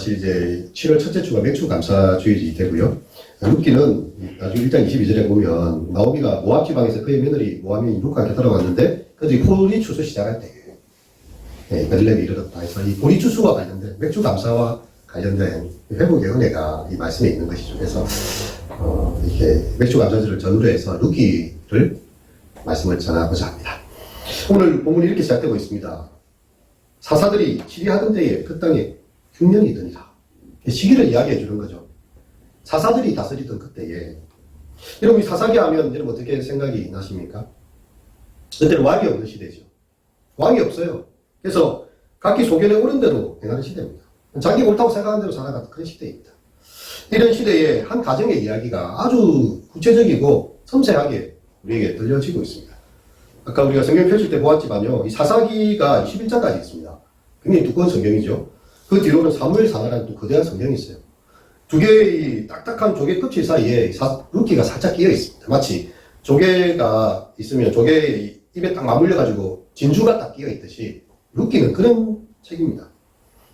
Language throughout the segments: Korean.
사실 이제 7월 첫째 주가 맥주 감사주일이 되고요. 룻기는 나중에 1장 22절에 보면 나오미가 모압 지방에서 그의 며느리 모압인 룻과 함께 돌아왔는데 그들이 보리 추수 시작할 때 베들레헴에 이르렀다 해서 이 보리 추수와 관련된 맥주 감사와 관련된 회복의 은혜가 이 말씀에 있는 것이죠. 그래서 이렇게 맥주 감사절을 전후로 해서 룻기를 말씀을 전하고자 합니다. 오늘 본문이 이렇게 시작되고 있습니다. 사사들이 치리하던 때에 그 땅에 흉년이 있더니라. 시기를 이야기해 주는 거죠. 사사들이 다스리던 그때에. 여러분, 사사기 하면 여러분 어떻게 생각이 나십니까? 그때는 왕이 없는 시대죠. 왕이 없어요. 그래서 각기 소견에 오른 대로 행하는 시대입니다. 자기 옳다고 생각하는 대로 살아가는 그런 시대입니다. 이런 시대에 한 가정의 이야기가 아주 구체적이고 섬세하게 우리에게 들려지고 있습니다. 아까 우리가 성경 펼칠 때 보았지만요, 이 사사기가 21장까지 있습니다. 굉장히 두꺼운 성경이죠. 그 뒤로는 사무엘상하라는 또 거대한 성경이 있어요. 두 개의 딱딱한 조개 껍질 사이에 룻기가 살짝 끼어 있습니다. 마치 조개가 있으면 조개 입에 딱 맞물려가지고 진주가 딱 끼어 있듯이 룻기는 그런 책입니다.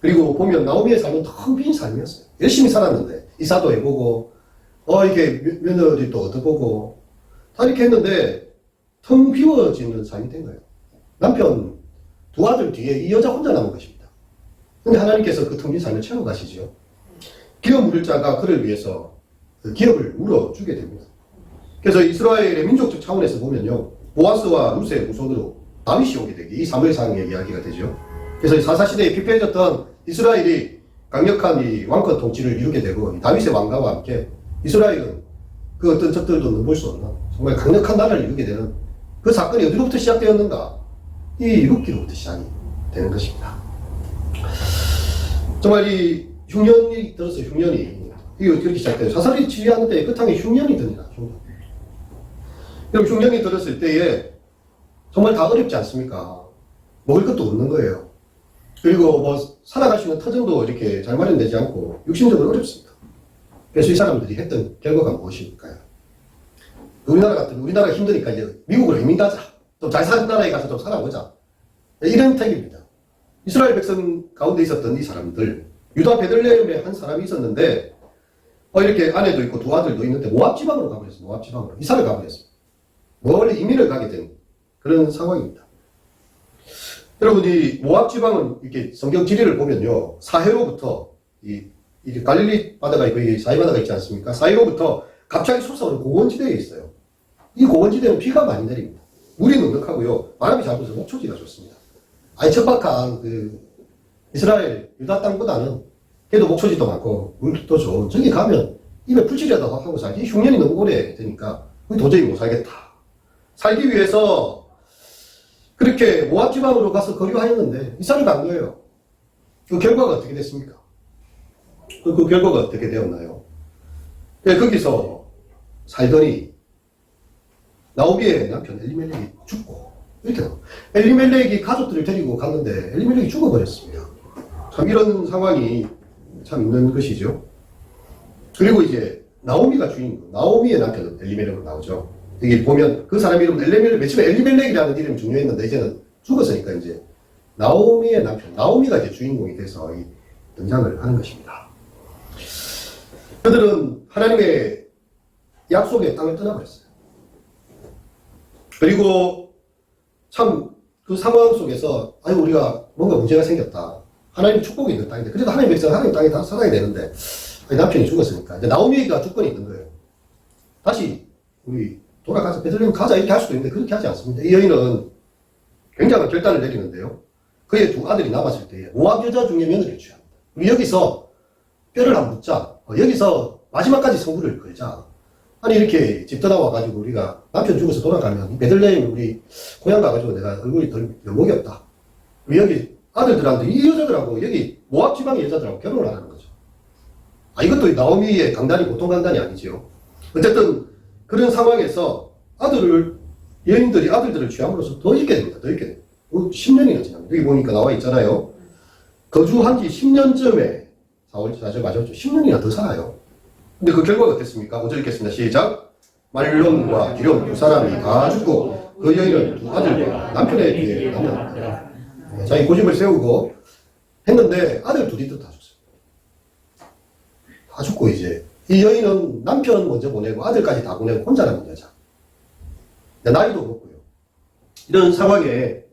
그리고 보면 나오미의 삶은 텅 빈 삶이었어요. 열심히 살았는데 이사도 해보고 이렇게 며느리 또 얻어보고 다 이렇게 했는데 텅 비워지는 삶이 된 거예요. 남편 두 아들 뒤에 이 여자 혼자 남은 것입니다. 근데 하나님께서 그 텅 빈 삶을 채워가시죠. 기업 물을 자가 그를 위해서 그 기업을 물어주게 됩니다. 그래서 이스라엘의 민족적 차원에서 보면요, 보아스와 룻의 후손으로 다윗이 오게 되기, 이 사무엘상의 이야기가 되죠. 그래서 이 사사시대에 피폐해졌던 이스라엘이 강력한 이 왕권 통치를 이루게 되고, 다윗의 왕가와 함께 이스라엘은 그 어떤 적들도 넘볼 수 없는 정말 강력한 나라를 이루게 되는 그 사건이 어디로부터 시작되었는가? 이 룻기로부터 시작이 되는 것입니다. 정말 이 흉년이 들었어요. 흉년이. 이게 어떻게 시작돼요? 사사들이 치리하는데 그 땅에 흉년이 드니라. 그럼 흉년이 들었을 때에 정말 다 어렵지 않습니까? 먹을 것도 없는 거예요. 그리고 뭐 살아갈 수 있는 터전도 이렇게 잘 마련되지 않고 육신적으로 어렵습니다. 그래서 이 사람들이 했던 결과가 무엇일까요? 우리나라 힘드니까 이제 미국으로 이민 가자. 좀 잘 사는 나라에 가서 좀 살아보자. 이런 택입니다. 이스라엘 백성 가운데 있었던 이 사람들, 유다 베들레헴에 한 사람이 있었는데, 이렇게 아내도 있고 두 아들도 있는데 모압 지방으로 가버렸어요. 모압 지방으로. 이사를 가버렸어요. 멀리 이민을 가게 된 그런 상황입니다. 여러분, 이 모압 지방은 이렇게 성경 지리를 보면요, 사해로부터 이 갈릴리 바다가 있고 이 사해 바다가 있지 않습니까? 사해로부터 갑자기 솟아오는 고원지대에 있어요. 이 고원지대는 비가 많이 내립니다. 물이 넉넉하고요, 바람이 잘 불어서 목초지가 좋습니다. 아니 척박한 그 이스라엘 유다 땅보다는 그래도 목초지도 많고 물도 좋은 저기 가면 입에 풀칠이라도 하고 살지. 흉년이 너무 오래 되니까 도저히 못 살겠다. 살기 위해서 그렇게 모압 지방으로 가서 거류하였는데 이사를 간 거예요. 그 결과가 어떻게 됐습니까? 그 결과가 어떻게 되었나요? 거기서 살더니 나오미의 남편 엘리멜렉이 죽고, 이렇게 엘리멜렉이 가족들을 데리고 갔는데 엘리멜렉이 죽어버렸습니다. 참 이런 상황이 참 있는 것이죠. 그리고 이제 나오미가 주인공, 나오미의 남편은 엘리멜렉으로 나오죠. 여기 보면 그 사람 이름 엘리멜렉, 맨 처음에 엘리멜렉이라는 이름이 중요했는데 이제는 죽었으니까 이제 나오미의 남편, 나오미가 이제 주인공이 돼서 이 등장을 하는 것입니다. 그들은 하나님의 약속의 땅을 떠나버렸어요. 그리고 참 그 상황 속에서 우리가 뭔가 문제가 생겼다. 하나님의 축복이 있는 땅인데, 그래도 하나님의 백성은 하나님 땅에 다 살아야 되는데 남편이 죽었으니까 이제 나오미가 주권이 있는 거예요. 다시 우리 돌아가서 베들레헴 가자 이렇게 할 수도 있는데 그렇게 하지 않습니다. 이 여인은 굉장한 결단을 내리는데요, 그의 두 아들이 남았을 때에 모압 여자 중에 며느리를 취합니다. 우리 여기서 뼈를 안 묻자. 여기서 마지막까지 성부를 걸자. 아니 이렇게 집 떠나와가지고 우리가 남편 죽어서 돌아가면 베들레헴 우리 고향 가가지고 내가 얼굴이 덜 면목이 없다. 우리 여기 아들들하고 이 여자들하고 여기 모압 지방의 여자들하고 결혼을 하는 거죠. 이것도 나오미의 강단이 보통 강단이 아니지요. 어쨌든 그런 상황에서 여인들이 아들들을 취함으로써 더 있게 됩니다. 더 있게 됩니다. 10년이나 지납니다. 여기 보니까 나와 있잖아요. 거주한 지 10년쯤에 4월 4절 맞았죠. 10년이나 더 살아요. 근데 그 결과가 어땠습니까? 5절 읽겠습니다. 시작. 말론과 기룡 두 사람이 다 죽고 그 여인은 두 아들과 남편의 뒤에 남았다. 자기 고집을 세우고 했는데 아들 둘이 다 죽었어요. 다 죽고 이제 이 여인은 남편 먼저 보내고 아들까지 다 보내고 혼자 남은 여자. 나이도 먹고요. 이런 상황에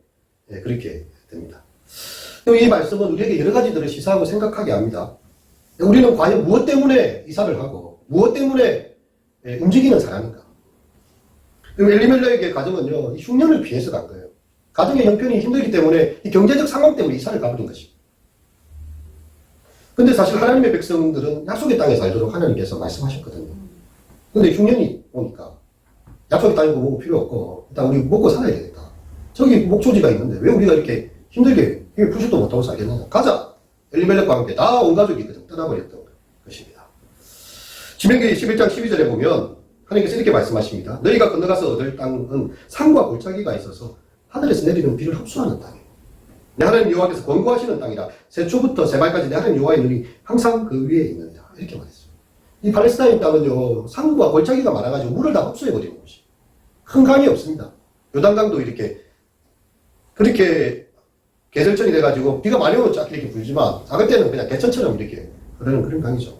그렇게 됩니다. 이 말씀은 우리에게 여러 가지들을 시사하고 생각하게 합니다. 우리는 과연 무엇 때문에 이사를 하고 무엇 때문에 움직이는 사람인가? 엘리멜렉의 가정은요, 이 흉년을 피해서 간 거예요. 가정의 형편이 힘들기 때문에 이 경제적 상황 때문에 이사를 가버린 것입니다. 근데 사실 하나님의 백성들은 약속의 땅에 살도록 하나님께서 말씀하셨거든요. 근데 흉년이 오니까 약속의 땅이고 뭐고 필요 없고 일단 우리 먹고 살아야 되겠다. 저기 목초지가 있는데 왜 우리가 이렇게 힘들게 푸시도 못하고 살겠느냐. 가자. 엘리멜렉과 함께 다 온 가족이 그냥 떠나버렸던 것입니다. 지명기 11장 12절에 보면 하나님께서 이렇게 말씀하십니다. 너희가 건너가서 얻을 땅은 산과 골짜기가 있어서 하늘에서 내리는 비를 흡수하는 땅이에요. 내 하나님 여호와께서 권고하시는 땅이라 새초부터 새발까지 내 하나님 여호와의 눈이 항상 그 위에 있느니라. 이렇게 말했어요. 이 팔레스타인 땅은요, 산과 골짜기가 많아가지고 물을 다 흡수해버리는 곳이. 큰 강이 없습니다. 요단강도 이렇게 그렇게 계절천이 돼가지고 비가 많이 오면 쫙 이렇게 불지만 작을 때는 그냥 개천처럼 이렇게 흐르는 그런 강이죠.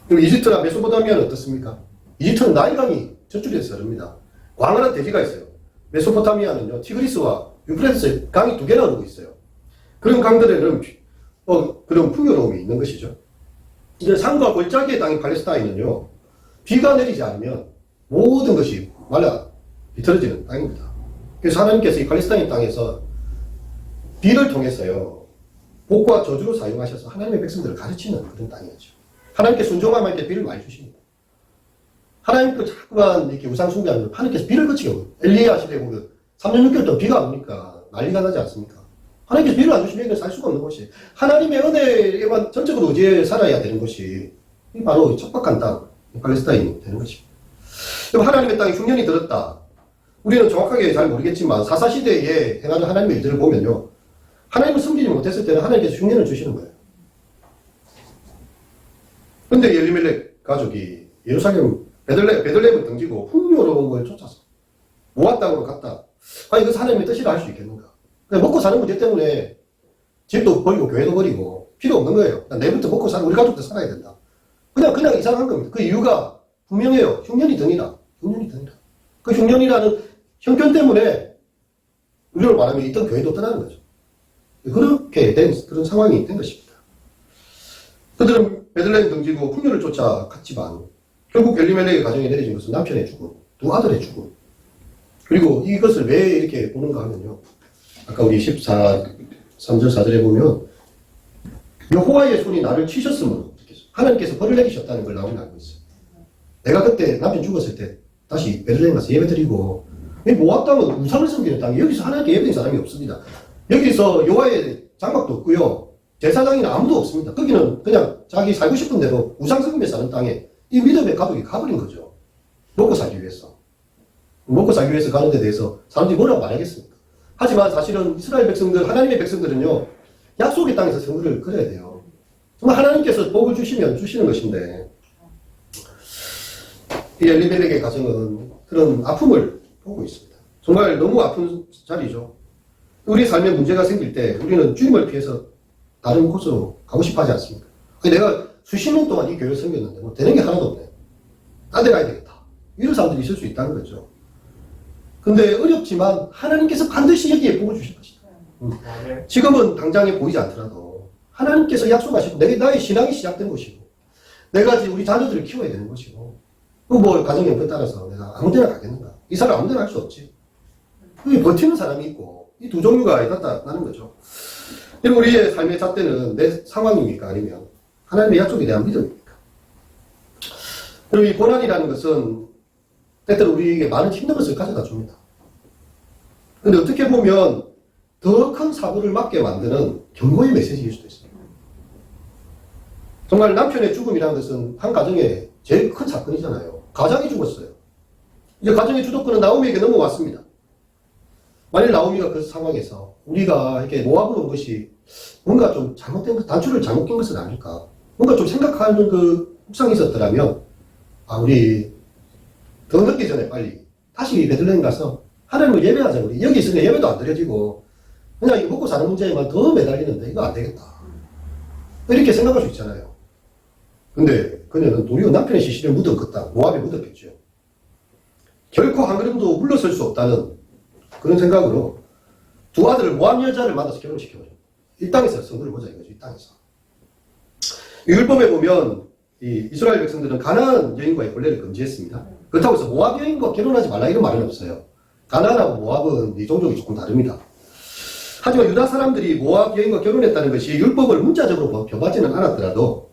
그리고 이집트나 메소포타미아는 어떻습니까? 이집트는 나일강이 젖줄에서 흐릅니다. 광활한 대지가 있어요. 메소포타미아는요, 티그리스와 유프레스 강이 두 개나 흐르고 있어요. 그런 강들에는 그런 풍요로움이 있는 것이죠. 이제 산과 골짜기의 땅인 팔레스타인은요, 비가 내리지 않으면 모든 것이 말라 비틀어지는 땅입니다. 그래서 하나님께서 이 팔레스타인 땅에서 비를 통해서요, 복과 저주로 사용하셔서 하나님의 백성들을 가르치는 그런 땅이었죠. 하나님께 순종하면 이렇게 비를 많이 주십니다. 하나님께 자꾸만 이렇게 우상 숭배하면 하나님께서 비를 그치게 오고, 엘리야 시대에 보면 3년 6개월 동안 비가 안 오니까 난리가 나지 않습니까? 하나님께서 비를 안 주시면 살 수가 없는 것이, 하나님의 은혜에만 전적으로 의지해 살아야 되는 것이 바로 척박한 땅, 팔레스타인이 되는 것입니다. 하나님의 땅에 흉년이 들었다. 우리는 정확하게 잘 모르겠지만 사사시대에 행하는 하나님의 일들을 보면요, 하나님을 섬기지 못했을 때는 하나님께서 흉년을 주시는 거예요. 근데 엘리멜렉 가족이 예루살렘 베들레헴을 등지고 풍요로운 걸 쫓아서 모압 땅으로 갔다. 이것은 하나님의 뜻이라 할 수 있겠는가? 그냥 먹고 사는 문제 때문에 집도 버리고 교회도 버리고 필요 없는 거예요. 내부터 먹고 사는 우리 가족도 살아야 된다. 그냥 이상한 겁니다. 그 이유가 분명해요. 흉년이 드니라. 그 흉년이라는 형편 때문에 우리로 말하면 있던 교회도 떠나는 거죠. 그렇게 된 그런 상황이 된 것입니다. 그들은 베들레헴 등지고 풍요를 쫓아 갔지만 결국 엘리멜렉의 가정에 내려진 것은 남편의 죽음, 두 아들의 죽음. 그리고 이것을 왜 이렇게 보는가 하면요, 아까 우리 3절 4절에 보면 여호와의 손이 나를 치셨으므로 하나님께서 벌을 내리셨다는 걸 나오면 알고 있어요. 내가 그때 남편 죽었을 때 다시 베들레헴 가서 예배드리고, 이 모압 땅은 우상을 섬기는 땅이, 여기서 하나님께 예배드리는 사람이 없습니다. 여기서 여호와의 장막도 없고요, 제사장이나 아무도 없습니다. 거기는 그냥 자기 살고 싶은 대로 우상 섬기며 사는 땅에 이 믿음의 가족이 가버린 거죠. 먹고 살기 위해서. 먹고 살기 위해서 가는 데 대해서 사람들이 뭐라고 말하겠습니까? 하지만 사실은 이스라엘 백성들, 하나님의 백성들은요, 약속의 땅에서 성물을 그려야 돼요. 정말 하나님께서 복을 주시면 주시는 것인데, 이 엘리멜렉의 가정은 그런 아픔을 보고 있습니다. 정말 너무 아픈 자리죠. 우리 삶에 문제가 생길 때 우리는 주님을 피해서 다른 곳으로 가고 싶어 하지 않습니까? 내가 수십 년 동안 이 교회를 섬겼는데 뭐 되는 게 하나도 없네. 딴 데 가야 되겠다. 이런 사람들이 있을 수 있다는 거죠. 근데 어렵지만 하나님께서 반드시 여기에 복을 주실 것이다. 지금은 당장에 보이지 않더라도 하나님께서 약속하시고 나의 신앙이 시작된 것이고, 내가 우리 자녀들을 키워야 되는 것이고, 뭐 가정 형편 따라서 내가 아무 데나 가겠는가? 이사를 아무 데나 할 수 없지. 그게 버티는 사람이 있고, 이 두 종류가 나타나는 거죠. 그리고 우리의 삶의 잣대는 내 상황입니까? 아니면 하나님의 약속에 대한 믿음입니까? 그리고 이 고난이라는 것은 때때로 우리에게 많은 힘든 것을 가져다 줍니다. 근데 어떻게 보면 더 큰 사고를 막게 만드는 경고의 메시지일 수도 있습니다. 정말 남편의 죽음이라는 것은 한 가정의 제일 큰 사건이잖아요. 가장이 죽었어요. 이제 가정의 주도권은 나오미에게 넘어왔습니다. 만일 나오미가 그 상황에서 우리가 이렇게 모압으로 온 것이 뭔가 좀 잘못된 것, 단추를 잘못 낀 것은 아닐까, 뭔가 좀 생각하는 그 혹상이 있었더라면, 우리 더 늦기 전에 빨리 다시 베들레헴 가서 하나님을 예배하자. 우리 여기 있으면 예배도 안 드려지고 그냥 이거 먹고 사는 문제에만 더 매달리는데 이거 안 되겠다. 이렇게 생각할 수 있잖아요. 근데 그녀는 도리어 남편의 시신을 묻었겠다. 모압에 묻었겠죠. 결코 한 걸음도 물러설 수 없다는 그런 생각으로 두 아들을 모압 여자를 만나서 결혼시켜버려. 이 땅에서 선거를 보자 이거죠. 이 땅에서. 율법에 보면 이 이스라엘 백성들은 가나안 여인과의 혼례를 금지했습니다. 그렇다고 해서 모압 여인과 결혼하지 말라 이런 말은 없어요. 가나안하고 모압은 이 종족이 조금 다릅니다. 하지만 유다 사람들이 모압 여인과 결혼했다는 것이 율법을 문자적으로 범하지는 않았더라도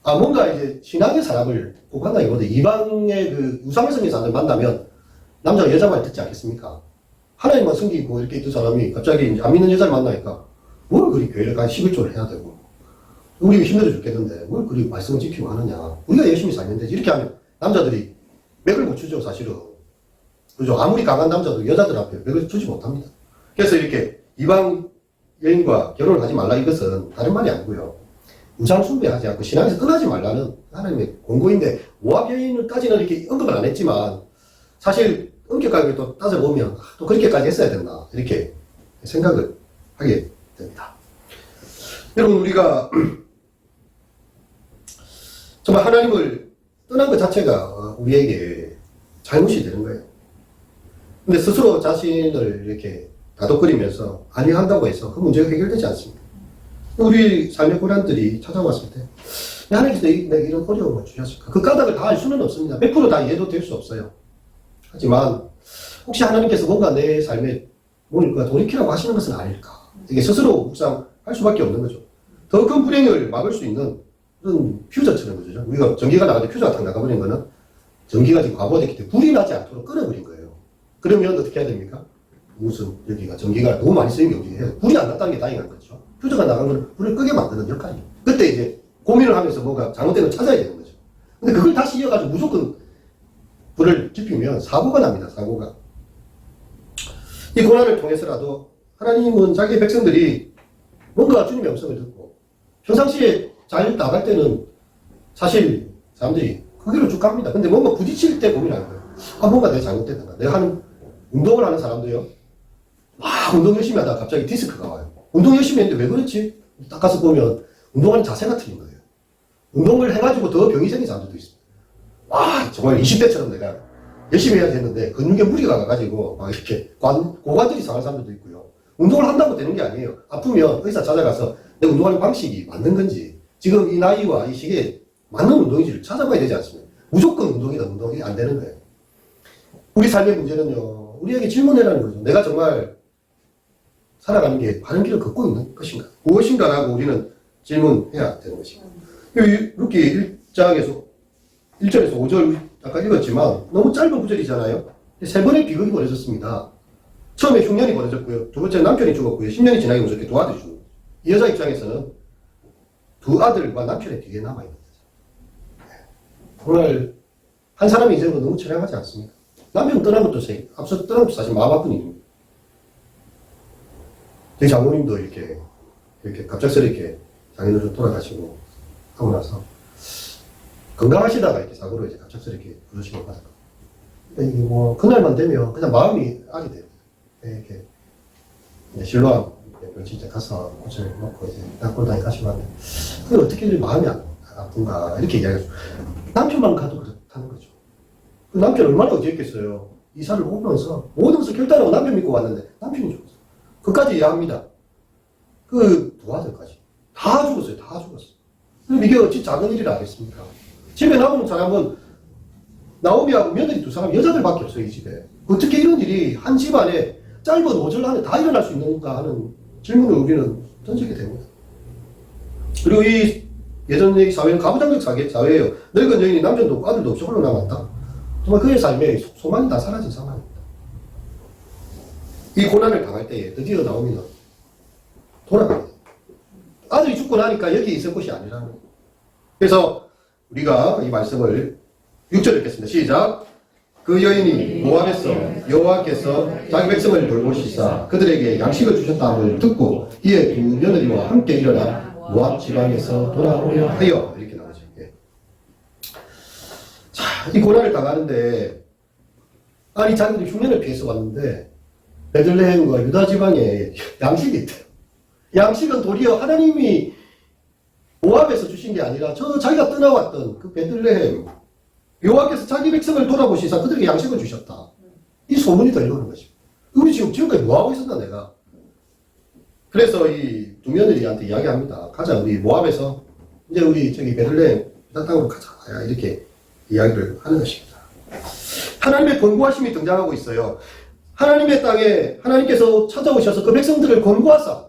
뭔가 이제 신앙의 사람을 꼭 만나기보다 이방의 그 우상성의 사람을 만나면 남자가 여자 말 듣지 않겠습니까? 하나님만 숨기고 이렇게 있던 사람이 갑자기 이제 안 믿는 여자를 만나니까 뭘 그리 교회를 가서 11조를 해야 되고 우리 힘들어 죽겠는데 뭘 그리 말씀을 지키고 하느냐. 우리가 열심히 살면 되지. 이렇게 하면 남자들이 맥을 못 추죠, 사실은. 그죠? 아무리 강한 남자도 여자들 앞에 맥을 추지 못합니다. 그래서 이렇게 이방 여인과 결혼을 하지 말라 이것은 다른 말이 아니고요. 우상 숭배하지 않고 신앙에서 떠나지 말라는 하나님의 공고인데 모압 여인까지는 이렇게 언급을 안 했지만 사실 엄격하게 또 따져보면 또 그렇게까지 했어야 됐나 이렇게 생각을 하게 됩니다. 여러분 우리가 정말 하나님을 떠난 것 자체가 우리에게 잘못이 되는 거예요. 근데 스스로 자신을 이렇게 다독거리면서 아니한다고 해서 그 문제가 해결되지 않습니다. 우리 삶의 고난들이 찾아왔을 때 하나님께서 내게 이런 어려움을 주셨을까? 그 까닭을 다 알 수는 없습니다. 100% 다 이해도 될 수 없어요. 하지만 혹시 하나님께서 뭔가 내 삶에 뭔가 돌이키라고 하시는 것은 아닐까? 이게 스스로 묵상할 수밖에 없는 거죠. 더 큰 불행을 막을 수 있는 그런 퓨저처럼 거죠. 우리가 전기가 나갈 때 퓨저가 탁 나가버린 거는 전기가 지금 과부하됐기 때문에 불이 나지 않도록 끊어버린 거예요. 그러면 어떻게 해야 됩니까? 무슨 여기가 전기가 너무 많이 쓰이면 어떻게 해요? 불이 안 났다는 게 다행한 거죠. 퓨저가 나간 거는 불을 끄게 만드는 역할이에요. 그때 이제 고민을 하면서 뭔가 잘못된 걸 찾아야 되는 거죠. 근데 그걸 다시 이어가지고 무조건 불을 지피면 사고가 납니다. 사고가. 이 고난을 통해서라도 하나님은 자기 백성들이 뭔가 주님의 음성을 듣고 평상시에 잘 나갈 때는 사실 사람들이 그 길로 쭉 갑니다. 근데 뭔가 부딪힐 때 고민하는 거예요. 뭔가 내가 잘못됐던가. 내가 하는 운동을 하는 사람도요. 운동 열심히 하다가 갑자기 디스크가 와요. 운동 열심히 했는데 왜 그렇지? 딱 가서 보면 운동하는 자세가 틀린 거예요. 운동을 해가지고 더 병이 생긴 사람들도 있습니다. 정말 20대처럼 내가 열심히 해야 되는데 근육에 무리가 가가지고 막 이렇게 고관절이 상한 사람들도 있고요. 운동을 한다고 되는 게 아니에요. 아프면 의사 찾아가서 내 운동하는 방식이 맞는 건지 지금 이 나이와 이 시기에 맞는 운동인지를 찾아봐야 되지 않습니까? 무조건 운동이 안 되는 거예요. 우리 삶의 문제는요. 우리에게 질문해라는 거죠. 내가 정말 살아가는 게 바른 길을 걷고 있는 것인가? 무엇인가라고 우리는 질문해야 되는 것입니다. 룻기 1장에서 1절에서 5절 아까 읽었지만 너무 짧은 구절이잖아요. 세 번의 비극이 벌어졌습니다. 처음에 흉년이 벌어졌고요. 두 번째 남편이 죽었고요. 10년이 지나게 무섭게 두 아들이 죽었고요. 이 여자 입장에서는 두 아들과 남편의 뒤에 남아있는 거죠. 오늘 한 사람이 이제는 너무 처량하지 않습니까? 남편 떠난 것도 앞서 떠난 것도 사실 마음 아픈 일입니다. 저희 장모님도 이렇게 갑작스럽게 장인어른 돌아가시고 하고 나서 건강하시다가 이렇게 사고로 이제 갑작스럽게 부르심을 받았거든요. 근데 이게 그날만 되면 그냥 마음이 알이 돼요. 이렇게 이제 신랑 진짜 가서 옷을 먹고 이제 낙골당에 가시면 그게 어떻게 마음이 아픈가 이렇게 이야기하죠. 남편만 가도 그렇다는 거죠. 그 남편 얼마나 어지럽겠어요. 이사를 오면서 모든 것을 결단하고 남편 믿고 왔는데 남편이 죽었어요. 그까지 이해합니다. 그 두 아들까지 다 죽었어요. 다 죽었어요. 그럼 이게 어찌 작은 일이라 하겠습니까? 집에 남은 사람은 나오미하고 며느리 두 사람 여자들밖에 없어요. 이 집에. 어떻게 이런 일이 한 집안에 짧은 5절 안에 다 일어날 수 있는가 하는 질문을 우리는 던지게 됩니다. 그리고 이 예전의 사회는 가부장적 사회예요. 늙은 여인이 남편도 없고 아들도 없이 홀로 남았다. 정말 그의 삶에 소망이 다 사라진 상황입니다. 이 고난을 당할 때에 드디어 나오미는 돌아가게 됩니다. 아들이 죽고 나니까 여기 있을 곳이 아니라는 거예요. 그래서 우리가 이 말씀을 6절 읽겠습니다. 시작. 그 여인이 모압에서 여호와께서 자기 백성을 돌보시사 그들에게 양식을 주셨다함을 듣고 이에 두 며느리와 함께 일어나 모압 지방에서 돌아오려 하여 이렇게 나오죠. 예. 자, 이 고난을 당하는데 자기들이 흉년을 피해서 왔는데 베들레헴과 유다 지방에 양식이 있대요. 양식은 도리어 하나님이 모압에서 주신 게 아니라 저 자기가 떠나왔던 그 베들레헴 여호와께서 자기 백성을 돌아보시사 그들에게 양식을 주셨다. 이 소문이 들려오는 것입니다. 우리 지금까지 뭐하고 있었나 내가. 그래서 이 두 며느리한테 이야기합니다. 가자 우리 모압에서 이제 우리 저기 베들레헴 그 땅으로 가자. 이렇게 이야기를 하는 것입니다. 하나님의 권고하심이 등장하고 있어요. 하나님의 땅에 하나님께서 찾아오셔서 그 백성들을 권고하사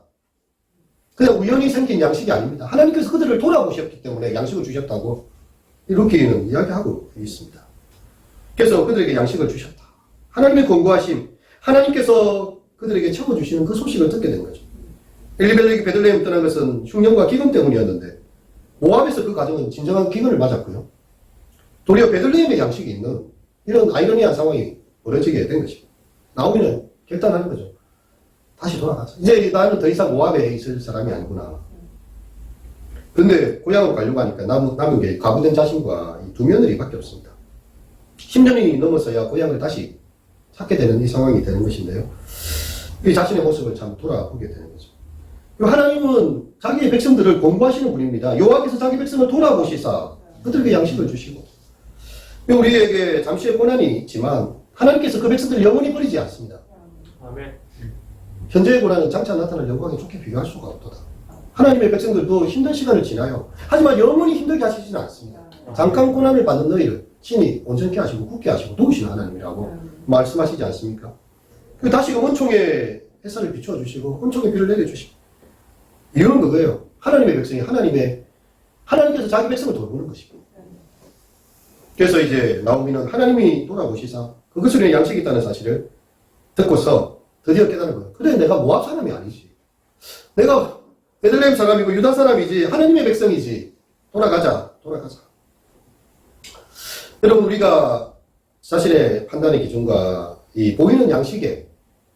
그냥 우연히 생긴 양식이 아닙니다. 하나님께서 그들을 돌아보셨기 때문에 양식을 주셨다고 이렇게는 이야기하고 있습니다. 그래서 그들에게 양식을 주셨다. 하나님의 권고하심, 하나님께서 그들에게 채워주시는 그 소식을 듣게 된 거죠. 엘리멜렉이 베들레헴 떠난 것은 흉년과 기근 때문이었는데 모압에서 그 가정은 진정한 기근을 맞았고요. 도리어 베들레헴에 양식이 있는 이런 아이러니한 상황이 벌어지게 된 것입니다. 나오미는 결단하는 거죠. 다시 돌아가자. 이제 나는 더 이상 모압에 있을 사람이 아니구나. 근데 고향으로 가려고 하니까 남은 게 과부된 자신과 이 두 며느리밖에 없습니다. 10년이 넘어서야 고향을 다시 찾게 되는 이 상황이 되는 것인데요. 이 자신의 모습을 참 돌아보게 되는 거죠. 하나님은 자기의 백성들을 권고하시는 분입니다. 여호와께서 자기 백성을 돌아보시사 그들에게 양식을 주시고 우리에게 잠시의 고난이 있지만 하나님께서 그 백성들을 영원히 버리지 않습니다. 아멘. 현재의 고난은 장차 나타날 영광에 좋게 비교할 수가 없도다. 하나님의 백성들도 힘든 시간을 지나요. 하지만 영원히 힘들게 하시지는 않습니다. 잠깐 고난을 받는 너희를 친히 온전케 하시고 굳게 하시고 도우시는 하나님이라고 말씀하시지 않습니까? 다시금 은총의 햇살을 비춰주시고 은총의 비를 내려주시고 이유는 그거예요. 하나님의 백성이 하나님께서 자기 백성을 돌보는 것입니다. 그래서 이제 나오미는 하나님이 돌아보시사 그것을 위해 양식이 있다는 사실을 듣고서 드디어 깨달은 거예요. 그래 내가 모압 사람이 아니지. 내가 베들레헴 사람이고 유다 사람이지 하나님의 백성이지. 돌아가자. 여러분 우리가 자신의 판단의 기준과 이 보이는 양식에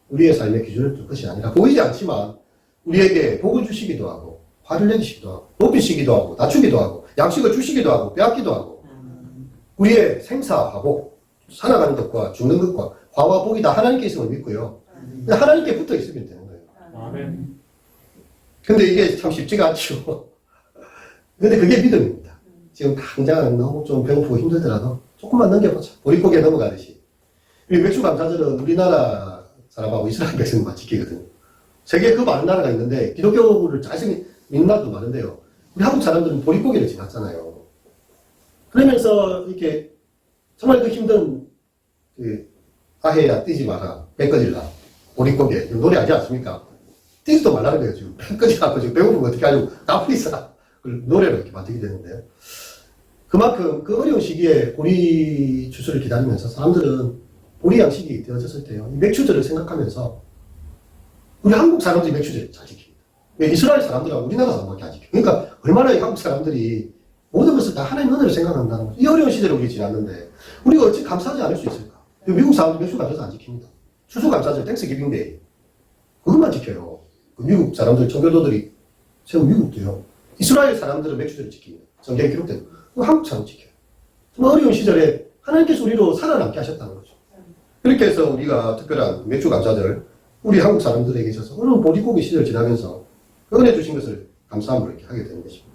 우리의 삶의 기준을 둘 것이 아니라 보이지 않지만 우리에게 복을 주시기도 하고 화를 내주시기도 하고 높이시기도 하고 낮추기도 하고 양식을 주시기도 하고 빼앗기도 하고 우리의 생사화복 살아가는 것과 죽는 것과 화와 복이 다 하나님께 있음을 믿고요. 하나님께 붙어 있으면 되는 거예요. 아멘. 근데 이게 참 쉽지가 않죠. 근데 그게 믿음입니다. 지금 당장 너무 좀 배고프고 힘들더라도 조금만 넘겨보자. 보릿고개 넘어가듯이. 이 맥주감사절은 우리나라 사람하고 이스라엘 백성만 지키거든요. 세계에 그 많은 나라가 있는데 기독교를 잘 믿는 나라도 많은데요. 우리 한국 사람들은 보릿고개를 지났잖아요. 그러면서 이렇게 정말 그 힘든 아해야 뛰지 마라. 배 꺼질라. 보릿고개. 노래 알지 않습니까? 뛰지도 말라는 거예요. 지금 배 꺼지라고 지금 배고프면 어떻게 하려고 가만히 있어라. 노래로 이렇게 만들게 되는데 그만큼 그 어려운 시기에 보리 주스를 기다리면서 사람들은 보리 양식이 되어졌을 때요. 이 맥주절을 생각하면서 우리 한국 사람들이 맥주절을 잘 지킵니다. 이스라엘 사람들하고 우리나라 사람밖에 안 지켜요. 그러니까 얼마나 이 한국 사람들이 모든 것을 다 하나님 은혜를 생각한다는 거죠. 이 어려운 시대를 우리 지났는데 우리가 어찌 감사하지 않을 수 있을까? 미국 사람들 맥주 감사절 안 지킵니다. 추수 감사절 땡스기빙데이 그것만 지켜요. 그 미국 사람들 청교도들이 세운 미국도요. 이스라엘 사람들은 맥주절을 지킵니다. 성경에 기록된 한국 사람 지켜요. 정말 어려운 시절에 하나님께서 우리로 살아남게 하셨다는 거죠. 그렇게 해서 우리가 특별한 맥주 감사절을 우리 한국 사람들에게 있어서 어려운 보릿고개 시절을 지나면서 은혜 주신 것을 감사함으로 이렇게 하게 되는 것입니다.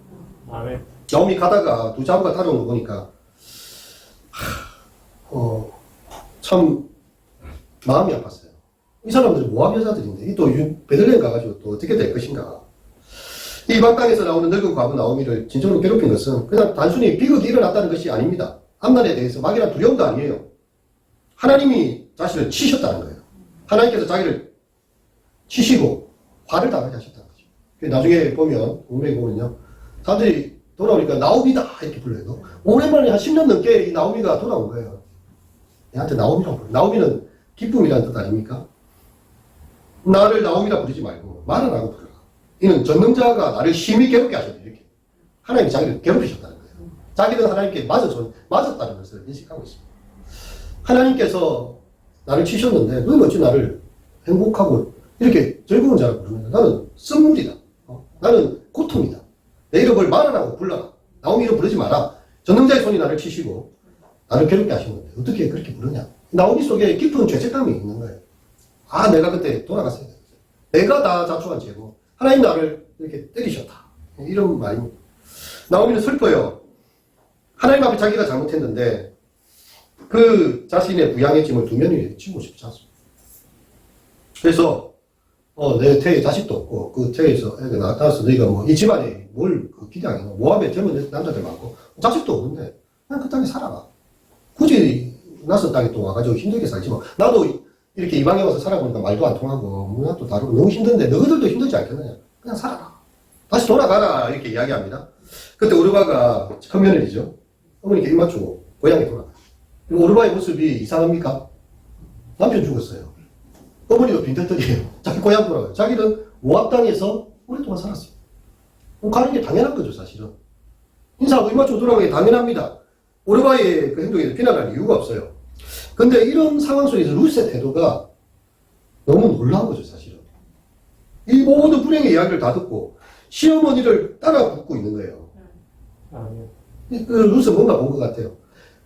아멘. 나오미 가다가 두 자부가 따라오는 거 보니까 참 마음이 아팠어요. 이 사람들은 모압 여자들인데 또 베들레헴 가가지고 또 어떻게 될 것인가. 이방 땅에서 나오는 늙은 과부 나오미를 진정으로 괴롭힌 것은 그냥 단순히 비극이 일어났다는 것이 아닙니다. 앞날에 대해서 막연한 두려움도 아니에요. 하나님이 자신을 치셨다는 거예요. 하나님께서 자기를 치시고 화를 당하게 하셨다는 거죠. 나중에 보면 본문에 보면요. 사람들이 돌아오니까 나오미다 이렇게 불러요. 오랜만에 한 10년 넘게 이 나오미가 돌아온 거예요. 얘한테 나오미라고 불러요. 나오미는 기쁨이라는 뜻 아닙니까? 나를 나오미라 부르지 말고 마라라고 불러라. 이는 전능자가 나를 심히 괴롭게 하셨다. 이렇게 하나님이 자기를 괴롭히셨다는 거예요. 자기는 하나님께 맞았다는 것을 인식하고 있습니다. 하나님께서 나를 치셨는데 너는 어찌 나를 행복하고 이렇게 즐거운 자라고 부르는데 나는 쓴물이다. 나는 고통이다. 내 이름을 마라라고 불러라. 나오미 이름 부르지 마라. 전능자의 손이 나를 치시고 나를 괴롭게 하셨는데 어떻게 그렇게 부르냐. 나오미 속에 깊은 죄책감이 있는 거예요. 아 내가 그때 돌아갔어야 되는데 내가 다 자초한 죄고 하나님 나를 이렇게 때리셨다. 이런 말입니다. 나오미는 슬퍼요. 하나님 앞에 자기가 잘못했는데 그 자신의 부양의 짐을 두 며느리에게 지고 싶지 않습니다. 그래서 내 태에 자식도 없고 그 태에서 애가 나타나서 너희가 뭐 이 집안에 뭘 기대하냐. 모압에 젊은 남자들 많고 자식도 없는데 그냥 그 땅에 살아라. 굳이 낯선 땅에 또 와가지고 힘들게 살지 뭐. 나도 이렇게 이 방에 와서 살아보니까 말도 안 통하고 문화도 다르고 너무 힘든데 너희들도 힘들지 않겠느냐. 그냥 살아라. 다시 돌아가라. 이렇게 이야기합니다. 그때 오르바가 큰 며느리죠. 어머니께 입 맞추고 고향에 돌아가요. 그리고 오르바의 모습이 이상합니까? 남편 죽었어요. 어머니도 빈털터리예요. 자기 고향 돌아가요. 자기는 모압 땅에서 오랫동안 살았어요. 그럼 가는 게 당연한 거죠, 사실은. 인사하고 입 맞추고 돌아가는 게 당연합니다. 오르바의 그 행동에 비난할 이유가 없어요. 근데 이런 상황 속에서 룻의 태도가 너무 놀라운 거죠, 사실은. 이 모든 불행의 이야기를 다 듣고 시어머니를 따라 붙고 있는 거예요. 아멘. 그 룻은 뭔가 본 것 같아요.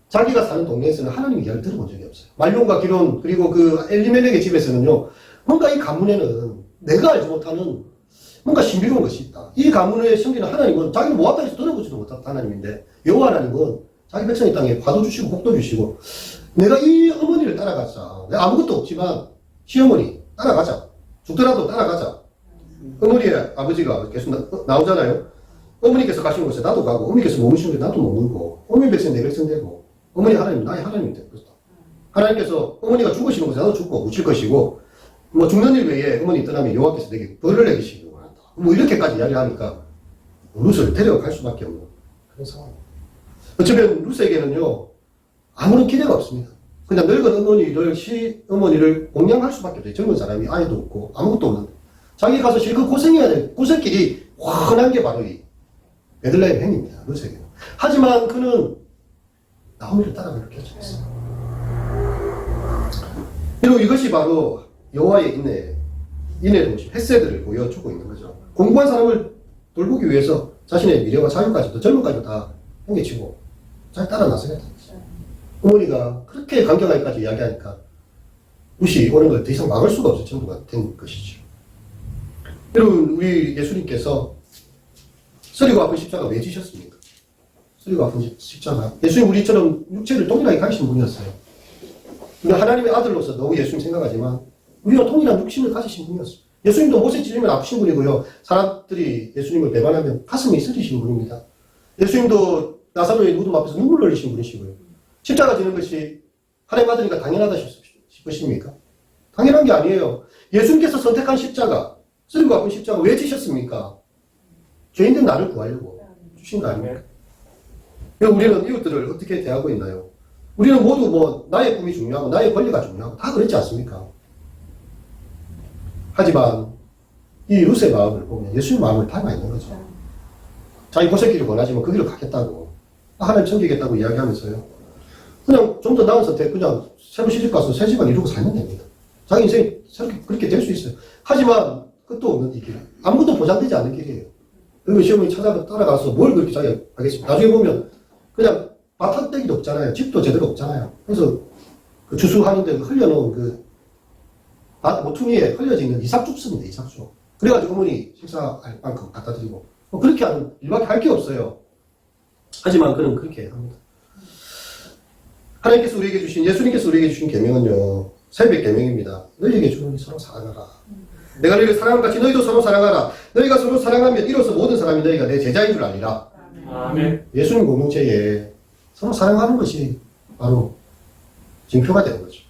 자기가 사는 동네에서는 하나님 이야기를 들어본 적이 없어요. 말론과 기론 그리고 그 엘리멜렉의 집에서는요. 뭔가 이 가문에는 내가 알지 못하는 뭔가 신비로운 것이 있다. 이 가문의 섬기는 하나님은 자기는 모압 땅에서 떠나보지도 못한 하나님인데 여호와 하나님은 자기 백성의 땅에 과도 주시고 복도 주시고 내가 이 어머니를 따라가자. 내가 아무것도 없지만 시어머니 따라가자. 죽더라도 따라가자. 어머니의 아버지가 계속 나오잖아요. 어머니께서 가시는 곳에 나도 가고 어머니께서 머무시는 곳에 나도 머물고 어머니 백성 내 백성 되고 어머니 하나님 나의 하나님이 되고 하나님께서 어머니가 죽으시는 곳에 나도 죽고 묻힐 것이고 뭐 죽는 일 외에 어머니 떠나면 여호와께서 내게 벌을 내리시기로 한다. 뭐 이렇게까지 이야기하니까 룻을 데려갈 수밖에 없는 그런 상황입니다. 어쩌면 룻에게는요 아무런 기대가 없습니다. 그냥 늙은 어머니를 시어머니를 공양할 수밖에 없어요. 젊은 사람이 아이도 없고 아무것도 없는데 자기 가서 실컷 고생해야 될 고생길이 훤한 게 바로 이 베들레헴 행입니다. 룻에게는. 하지만 그는 나오미를 따라가기로 결정했어요. 그리고 이것이 바로 여호와의 인내의 모습, 헤세드를 보여주고 있는 거죠. 공부한 사람을 돌보기 위해서 자신의 미래와 자유까지도 젊음까지도 다 행개치고 잘 따라 나서겠다. 어머니가 그렇게 강경하게까지 이야기하니까 룻이 오는 걸 더 이상 막을 수가 없을 정도가 된 것이죠. 여러분, 우리 예수님께서 서리고 아픈 십자가 왜 지셨습니까? 서리고 아픈 십자가. 예수님 우리처럼 육체를 동일하게 가지신 분이었어요. 우리가 하나님의 아들로서 너무 예수님 생각하지만 우리가 동일한 육신을 가지신 분이었어요. 예수님도 못에 찔리면 아프신 분이고요. 사람들이 예수님을 배반하면 가슴이 쓰리신 분입니다. 예수님도 나사로의 무덤 앞에서 눈물 흘리신 분이시고요. 십자가 지는 것이 하나님 아들이니까 당연하다 싶으십니까? 당연한 게 아니에요. 예수님께서 선택한 십자가, 쓰리고 아픈 십자가 왜 지셨습니까? 죄인된 나를 구하려고 주신 거 아닙니까? 우리는 이웃들을 어떻게 대하고 있나요? 우리는 모두 뭐 나의 꿈이 중요하고 나의 권리가 중요하고 다 그렇지 않습니까? 하지만 이 룻의 마음을 보면 예수의 마음을 닮아 있는 거죠. 자기 고생길을 원하지만 그 길을 가겠다고 하나님 섬기겠다고 이야기하면서요. 그냥 좀 더 나은 선택 그냥 새로 시집가서 새 집안 이루고 살면 됩니다. 자기 인생이 그렇게 될 수 있어요. 하지만 끝도 없는 이 길. 아무것도 보장되지 않는 길이에요. 그리고 시어머니 따라가서 뭘 그렇게 자기가 하겠습니까? 나중에 보면 그냥 밭한떼기도 없잖아요. 집도 제대로 없잖아요. 그래서 그 주수하는데 흘려놓은 그 모퉁이에 흘려져 있는 이삭죽 씁니다. 이삭죽. 그래가지고 어머니 식사할 만큼 갖다 드리고 뭐 그렇게 하는 일밖에 할 게 없어요. 하지만 그는 그렇게 합니다. 하나님께서 우리에게 주신 예수님께서 우리에게 주신 계명은요 새벽 계명입니다. 너희에게 주노니 서로 사랑하라. 내가 너희를 사랑한 같이 너희도 서로 사랑하라. 너희가 서로 사랑하면 이로써 모든 사람이 너희가 내 제자인 줄 알리라. 아멘. 예수님 공동체에 서로 사랑하는 것이 바로 징표가 되는 거죠.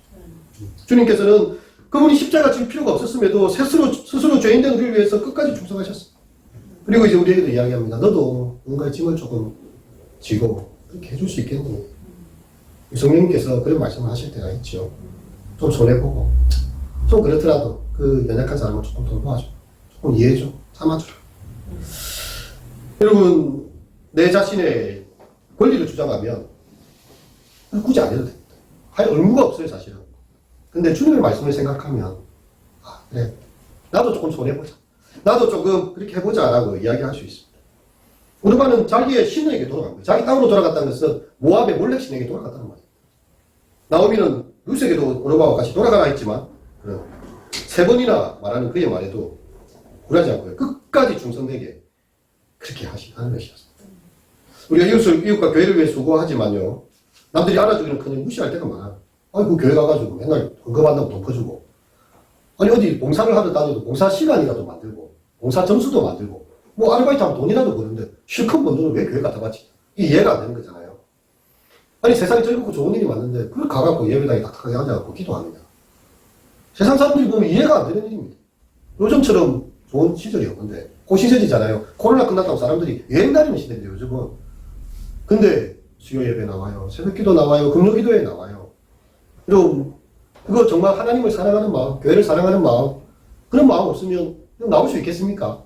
주님께서는 그분이 십자가 질 필요가 없었음에도 스스로 죄인된 우리를 위해서 끝까지 충성하셨어요. 그리고 이제 우리에게도 이야기합니다. 너도 뭔가 짐을 조금 지고 그렇게 해줄 수 있겠니? 성령님께서 그런 말씀을 하실 때가 있죠. 좀 손해보고 좀 그렇더라도 그 연약한 사람을 조금 돌봐줘. 조금 이해해줘. 참아주라. 여러분 내 자신의 권리를 주장하면 굳이 안 해도 됩니다. 할 의무가 없어요 사실은. 근데 주님의 말씀을 생각하면 아 그래 나도 조금 손해보자. 나도 조금 그렇게 해보자 라고 이야기할 수 있습니다. 오르바는 자기의 신에게 돌아간 거예요. 자기 땅으로 돌아갔다는 것은 모압의 몰렉 신에게 돌아갔다는 말이에요. 나오미는 룻에게도 오르바와 같이 돌아가라 했지만 세 번이나 말하는 그의 말에도 굴하지 않고요. 끝까지 충성되게 그렇게 하는 것이었습니다. 우리가 이웃과 교회를 위해 수고하지만요. 남들이 알아주기는 그냥 무시할 때가 많아요. 아니, 그 교회 가가지고 맨날 헌금한다고 돈 퍼주고. 아니, 어디 봉사를 하러 다녀도 봉사 시간이라도 만들고, 봉사 점수도 만들고, 뭐 아르바이트 하면 돈이라도 버는데, 실컷 번 돈을 왜 교회 갖다 바치냐. 이게 이해가 안 되는 거잖아요. 아니, 세상이 즐겁고 좋은 일이 많은데, 그걸 가갖고 예배당에 딱딱하게 앉아갖고 기도하느냐. 세상 사람들이 보면 이해가 안 되는 일입니다. 요즘처럼 좋은 시절이 없는데, 고시절이잖아요. 코로나 끝났다고 사람들이 여행 다니는 시대인데, 요즘은. 근데, 수요 예배 나와요. 새벽 기도 나와요. 금요 기도에 나와요. 여러분, 그거 정말 하나님을 사랑하는 마음, 교회를 사랑하는 마음, 그런 마음 없으면 나올 수 있겠습니까?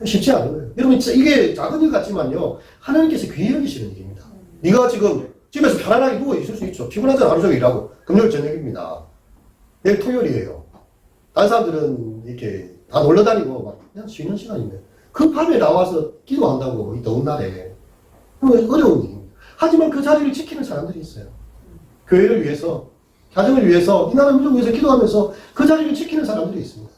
쉽지 않은 거예요. 여러분, 진짜 이게 작은 일 같지만요, 하나님께서 귀히 여기시는 일입니다. 네가 지금 집에서 편안하게 누워 있을 수 있죠. 피곤하잖아, 하루 종일 일하고. 금요일 저녁입니다. 내일 토요일이에요. 다른 사람들은 이렇게 다 놀러 다니고 막 그냥 쉬는 시간인데, 그 밤에 나와서 기도한다고, 이 더운 날에. 어려운 일입니다. 하지만 그 자리를 지키는 사람들이 있어요. 교회를 위해서, 가정을 위해서, 이 나라 민족을 위해서 기도하면서 그 자리를 지키는 사람들이 있습니다.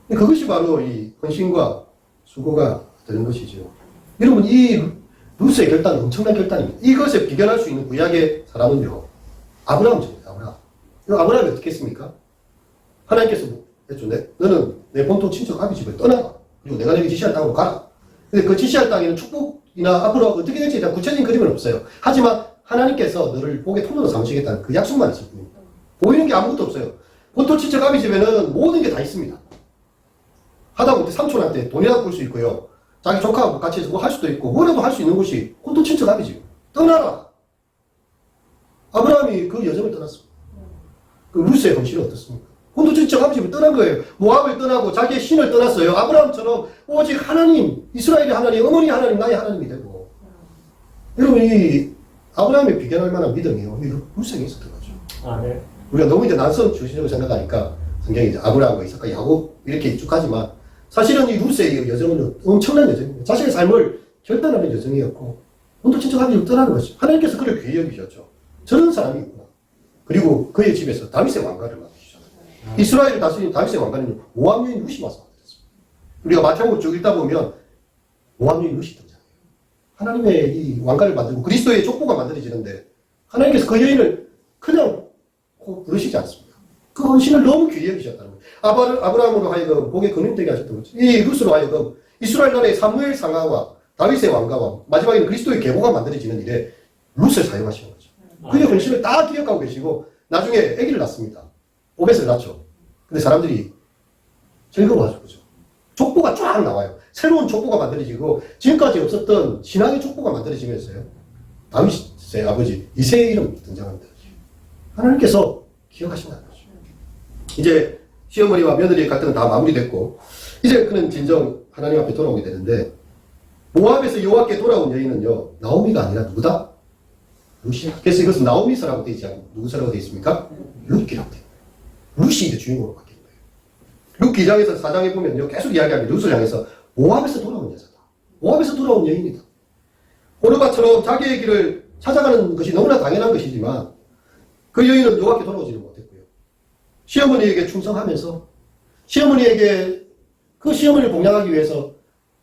그것이 바로 이 헌신과 수고가 되는 것이죠. 여러분, 이 루스의 결단은 엄청난 결단입니다. 이것에 비견할 수 있는 구약의 사람은요, 아브라함입니다. 아브라함이 어떻게 했습니까? 하나님께서 했죠. 너는 내 본토 친척 아비 집을 떠나라. 그리고 내가 너에게 지시할 땅으로 가라. 근데 그 지시할 땅에는 축복이나 앞으로 어떻게 될지에 대한 구체적인 그림은 없어요. 하지만 하나님께서 너를 복의 통로로 삼으시겠다는 그 약속만 있을 뿐입니다. 보이는 게 아무것도 없어요. 본토 친척 아비 집에는 모든 게 다 있습니다. 하다못해 삼촌한테 돈이라도 꿀 수 있고요. 자기 조카하고 같이 해서 뭐 할 수도 있고, 뭐라도 할 수 있는 곳이 본토 친척 아비 집. 떠나라. 아브라함이 그 여정을 떠났습니다. 그 루스의 헌신은 어떻습니까? 본토 친척 아비 집을 떠난 거예요. 모압을 떠나고 자기의 신을 떠났어요. 아브라함처럼 오직 하나님, 이스라엘의 하나님, 어머니 하나님, 나의 하나님이 되고. 여러분, 이 아브라함이 비견할 만한 믿음이요. 이 루스에게 있었던 거죠. 아, 네. 우리가 너무 이제 낯선 주신으로 생각하니까 성경이 이제 아브라함과 이삭과 야곱 이렇게 쭉 가지만 사실은 이 루스의 여정은 엄청난 여정입니다. 자신의 삶을 결단하는 여정이었고 본토 친척 아비 집을 떠나는 것이 하나님께서 그를 귀히 여기셨죠. 저런 사람이 있구나. 그리고 그의 집에서 다윗의 왕가를 맡기셨어요. 이스라엘을 다스린 다윗의 왕가는 모압 여인 룻이 와서 만들었습니다. 우리가 마태복음 쭉 읽다 보면 모압 여인 룻이 등장해요. 하나님의 이 왕가를 만들고 그리스도의 족보가 만들어지는데 하나님께서 그 여인을 그냥 부르시지 않습니다. 그 헌신을 너무 귀히 여기셨다는 거예요. 아브라함으로 하여금 복의 근원되게 하셨던 거죠. 이 루스로 하여금 이스라엘 나라의 사무엘 상하와 다윗의 왕가와 마지막에는 그리스도의 계보가 만들어지는 일에 루스를 사용하시는 거죠. 그의 헌신을 다 기억하고 계시고 나중에 아기를 낳습니다. 오벳을 낳죠. 근데 사람들이 즐거워하죠. 그죠? 족보가 쫙 나와요. 새로운 족보가 만들어지고 지금까지 없었던 신앙의 족보가 만들어지면서요. 다윗의 아버지 이새의 이름이 등장합니다. 하나님께서 기억하신다는 거죠. 이제 시어머니와 며느리의 갈등은 다 마무리됐고 이제 그는 진정 하나님 앞에 돌아오게 되는데 모압에서 여호와께 돌아온 여인은요. 나오미가 아니라 누구다? 룻이야. 그래서 이것은 나오미서라고 되어 있지 않고 누구서라고 되어 있습니까? 룻기라고 되어 있어요. 룻이 이제 주인공으로 바뀌는 거예요. 룻 2장에서 4장에 보면요. 계속 이야기하면 룻을 향해서 모압에서 돌아온 여자다. 모압에서 돌아온 여인이다. 오르바처럼 자기의 길을 찾아가는 것이 너무나 당연한 것이지만 그 여인은 여호와께 돌아오지는 못했고요. 시어머니에게 충성하면서 시어머니에게 그 시어머니를 공략하기 위해서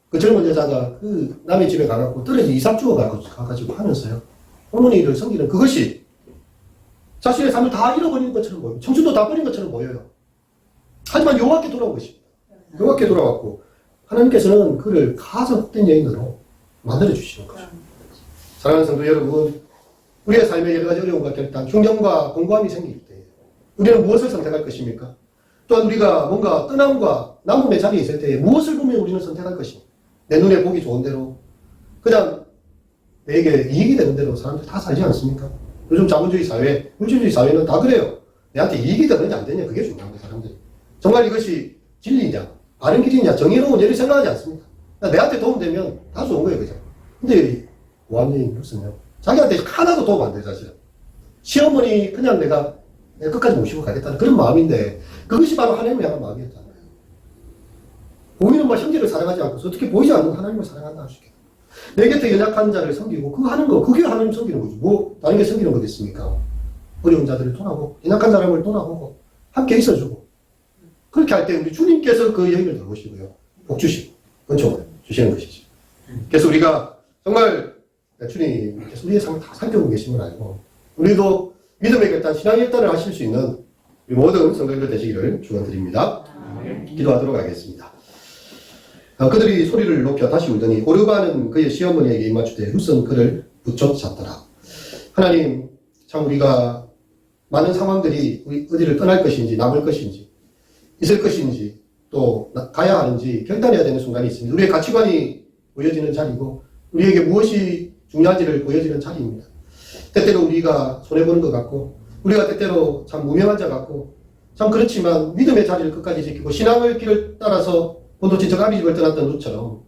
그 젊은 여자가 그 남의 집에 가갖고 떨어진 이삭 주워 가가지고 하면서요. 어머니를 섬기는 그것이 자신의 삶을 다 잃어버린 것처럼 보여요. 청춘도 다 버린 것처럼 보여요. 하지만 여호와께 돌아온 것입니다. 여호와께 돌아왔고 하나님께서는 그를 가장 헛된 여인으로 만들어주시는 거죠. 사랑하는 성도 여러분, 우리의 삶에 여러 가지 어려움과 결단, 흉년과 공고함이 생길 때 우리는 무엇을 선택할 것입니까? 또한 우리가 뭔가 떠남과 남음의 자리에 있을 때 무엇을 보면 우리는 선택할 것입니까? 내 눈에 보기 좋은 대로 그냥 내게 이익이 되는 대로 사람들이 다 살지 않습니까? 요즘 자본주의 사회, 물질주의 사회는 다 그래요. 내한테 이익이 되느냐 안 되느냐 그게 중요한 거예요. 사람들이. 정말 이것이 진리냐 바른 길이냐 정의로운 일을 생각하지 않습니다. 내한테 도움되면 다 좋은 거예요. 그죠? 근데 모함여인 루스는요. 자기한테 하나도 도움 안 돼요. 사실은. 시어머니 그냥 내가 끝까지 모시고 가겠다는 그런 마음인데 그것이 바로 하나님을 향한 마음이었잖아요. 보이는 뭐 형제를 사랑하지 않고서 어떻게 보이지 않는 하나님을 사랑한다 할 수 있겠다. 내 곁에 연약한 자를 섬기고 그거 하는 거 그게 하나님 섬기는 거죠. 뭐 다른 게 섬기는 거겠습니까? 어려운 자들을 돌아보고 연약한 사람을 돌아보고 함께 있어주고 그렇게 할 때 우리 주님께서 그 여인을 돌보시고요. 복 주시고 은총을 주시는 것이죠. 그래서 우리가 정말 주님께서 우리의 삶을 다 살펴보고 계신 걸 알고 우리도 믿음의 결단, 신앙의 결단을 하실 수 있는 우리 모든 성도님들 되시기를 축원드립니다. 기도하도록 하겠습니다. 그들이 소리를 높여 다시 울더니 오르바는 그의 시어머니에게 입맞추되 룻은 그를 붙잡더라. 하나님, 참 우리가 많은 상황들이 어디를 떠날 것인지 남을 것인지 있을 것인지 또 가야 하는지 결단해야 되는 순간이 있습니다. 우리의 가치관이 보여지는 자리고 우리에게 무엇이 중요한지를 보여지는 자리입니다. 때때로 우리가 손해보는 것 같고 우리가 때때로 참 무명한 자 같고 참 그렇지만 믿음의 자리를 끝까지 지키고 신앙의 길을 따라서 본토친척 아비집을 떠났던 룻처럼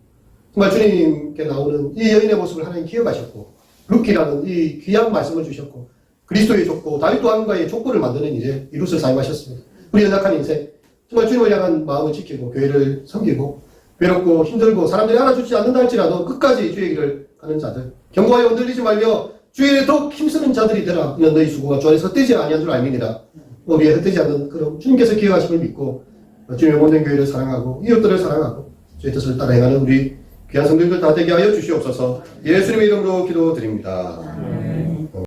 정말 주님께 나오는 이 여인의 모습을 하나님 기억하셨고 룻기라는 이 귀한 말씀을 주셨고 그리스도의 족보 다윗 왕과의 족보를 만드는 일에 이 룻을 사용하셨습니다. 우리 연약한 인생 정말 주님을 향한 마음을 지키고 교회를 섬기고 외롭고 힘들고 사람들이 알아주지 않는다 할지라도 끝까지 주의 길을 가는 자들 경고하여 흔들리지 말며 주의 일에 더욱 힘쓰는 자들이 되라. 이는 너희 수고가 주 안에서 헛되지 아니한 줄 알미니라. 우리의 헛되지 않는 그런 주님께서 기억하심을 믿고 주님의 모든 교회를 사랑하고 이웃들을 사랑하고 주의 뜻을 따라 행하는 우리 귀한 성도들 다 되게 하여 주시옵소서. 예수님의 이름으로 기도드립니다.